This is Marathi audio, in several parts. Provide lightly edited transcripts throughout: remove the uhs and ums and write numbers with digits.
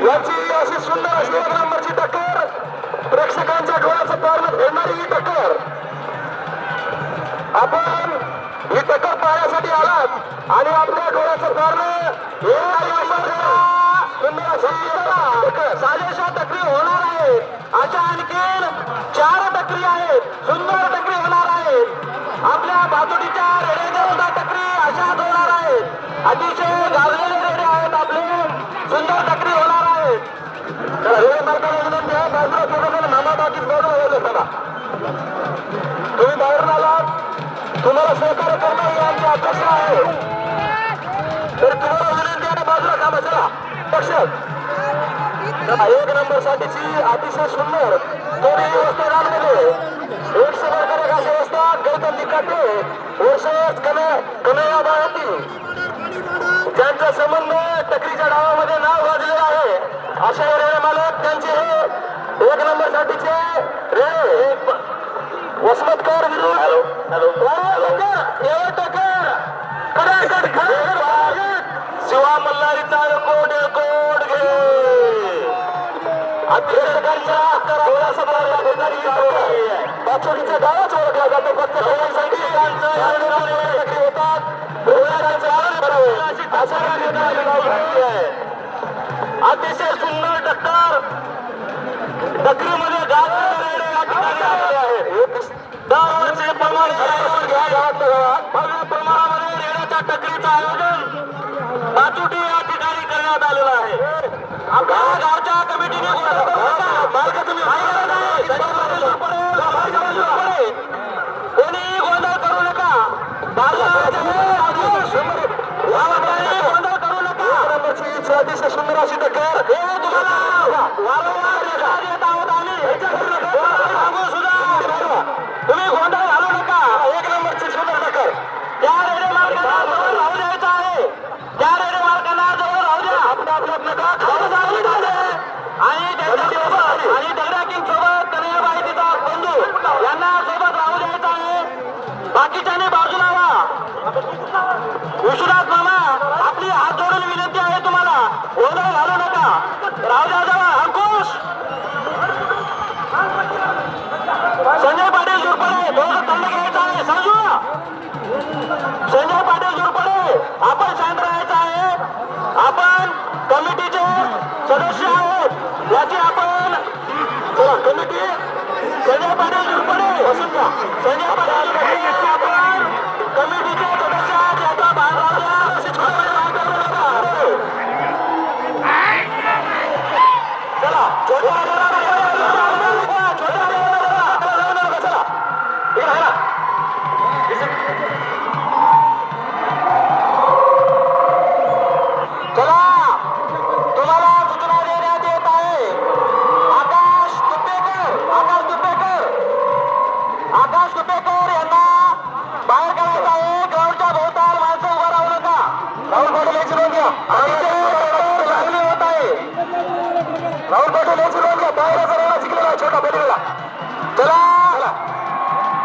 याची अशी सुंदर अशी एक नंबरची टक्कर, प्रेक्षकांच्या डोळ्याचं पारण फेडणारी ही टक्कर. आपण ही टक्कर पाहण्यासाठी आलात आणि आपल्या डोळ्याचं पारण सुंदर साजेशा टक्करी होणार आहेत. अशा आणखीन 4 टक्करी आहेत, सुंदर टक्करी होणार आहेत. आपल्या बाजूच्या रेड्याच्या सुद्धा टक्करी अशाच होणार आहेत. अतिशय गाजलेले रेडे आहेत आपले, सुंदर टक्करी होणार आहेत. रेडे मालकाला विनंती आहे, बाजूला थोडं मामा बाकीच बाजूला होईल चला. तुम्ही बाहेरून आलात, तुम्हाला सहकार्य करणं ही आमची अपेक्षा आहे. तर तुम्हाला विनंती आहे बाजूला कामा चला पक्षक. एक नंबर साठीची अतिशय सुंदर दोन्ही वस्तादांमध्ये 100 वर्गाच्या अशी वस्ता गौतम निकाटे वर्षच कन्हैया बाळाती ज्यांचा संबंध टकरीच्या डावामध्ये नाव वाजलेलं आहे. अशा रेडे मालक त्यांचे हे 1 नंबर साठीचे रेडे वसमतकर शिवा मल्हारीचा कोड घे अध्यक्षांच्या बाचोडीच्या गावाच ओळखला जातो. फक्त अतिशय सुंदर टक्कर टक्करीमध्ये गाव या ठिकाणी आलेले आहेत. दरवर्षी प्रमाण भव्य प्रमाणामध्ये रेड्याच्या टक्करीचं आयोजन बाचोटी या ठिकाणी करण्यात आलेलं आहे. आपल्या गावच्या कमिटीने मालक तुम्ही कोणी गोंधळ करू नका, गोंधळ करू नका. अतिशय सुंदर अशी टक्कर तुम्हाला वारंवार देत आहोत आम्ही सांगू सुद्धा तुम्ही गोंधळ घालू नका. 1 नंबरची सुंदर टक्कर त्या रेडे मालकांना जवळ राहू द्यायचं आहे. त्या रेडे मालकांना जवळ राहू द्या. आपलं नका खाऊ जाऊ आणि दगडा किंग सोबत कन्हैयाबाई तिचा बंधू यांना सोबत राहू द्यायचं आहे. बाकीच्याने बाजूला व्हा. विश्वनाथ मामा आपली हात जोडून विनंती आहे तुम्हाला गोंधळ घालू नका, राहू द्या जवळ. अंकुश संजय पाटील जुरपडे थोडं थंड घ्यायचं आहे. समजू संजय पाटील जुरपडे आपण शांत राहायचं आहे. आपण कमिटीचे सदस्य आहोत याची आपण कमिटी संजय पाटील जुरपडे बसून घ्या. संजय पाटील आपण कमिटीचे सदस्य आहात याचा भाग राहू द्या. अशी छोटी चला छोट्या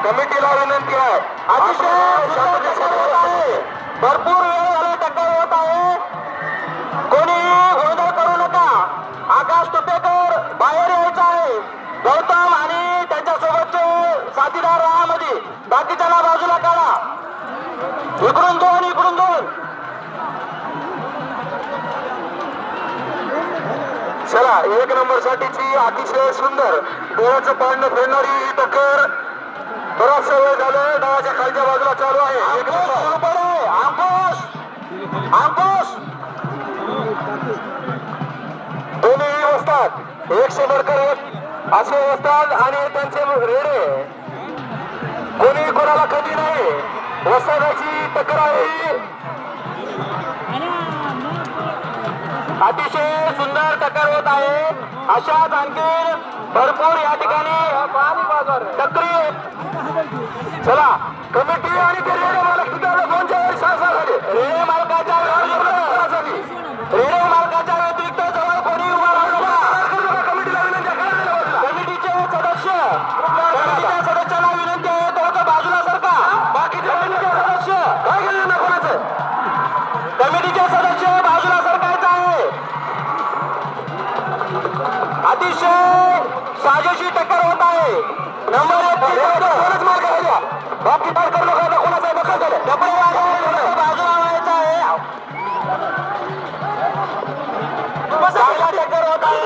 कमिटीला विनंती आहे. अतिशय भरपूर वेळ टक्कर होत आहे. कोणी गोंधळ करू नका. आकाश तुपेकर बाहेर यायचं आहे. गौतम आणि त्यांच्यासोबतचे साथीदार राहामध्ये बाकीच्याला बाजूला काढा. इकडून दोन चला. 1 नंबर साठीची अतिशय सुंदर डोळ्याचं पारणं फेडणारी ही टक्कर बराचसा वेळ झालं डावाच्या खालच्या बाजूला चालू आहे. अंकुश दोन्ही वस्तात 100 वर्कर असे वस्तात आणि त्यांचे रेडे कोणी कोणाला कधी नाही. वस्तादाची टक्कर आहे. अतिशय सुंदर टक्कर होत आहे. अशाच आणखी भरपूर या ठिकाणी टक्करी. चला कमिटी आणि ते रेडे मालक सुद्धा 2च्या वेळी सहसा झाले. रेडे मालकाच्या व्यतिरिक्त जवळ कोणी उभा राहू नका. कमिटीला विनंती आहे. कमिटीचे सदस्यांना विनंती आहे तो बाजूला सरका. बाकीचे सदस्य काय केलं ना कोणाचं आहे. नंबर 1 कोणच मार्ग आहे. बाकी पार करू नका. कोणाचा दखल झालं बाजूला व्हायचं आहे. चांगला टक्कर होत आहे.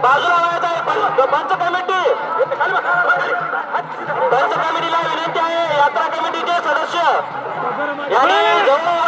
बाजूला व्हायचं आहे. पंच कमिटीला विनंती आहे. यात्रा कमिटीचे सदस्य यांनी जवळ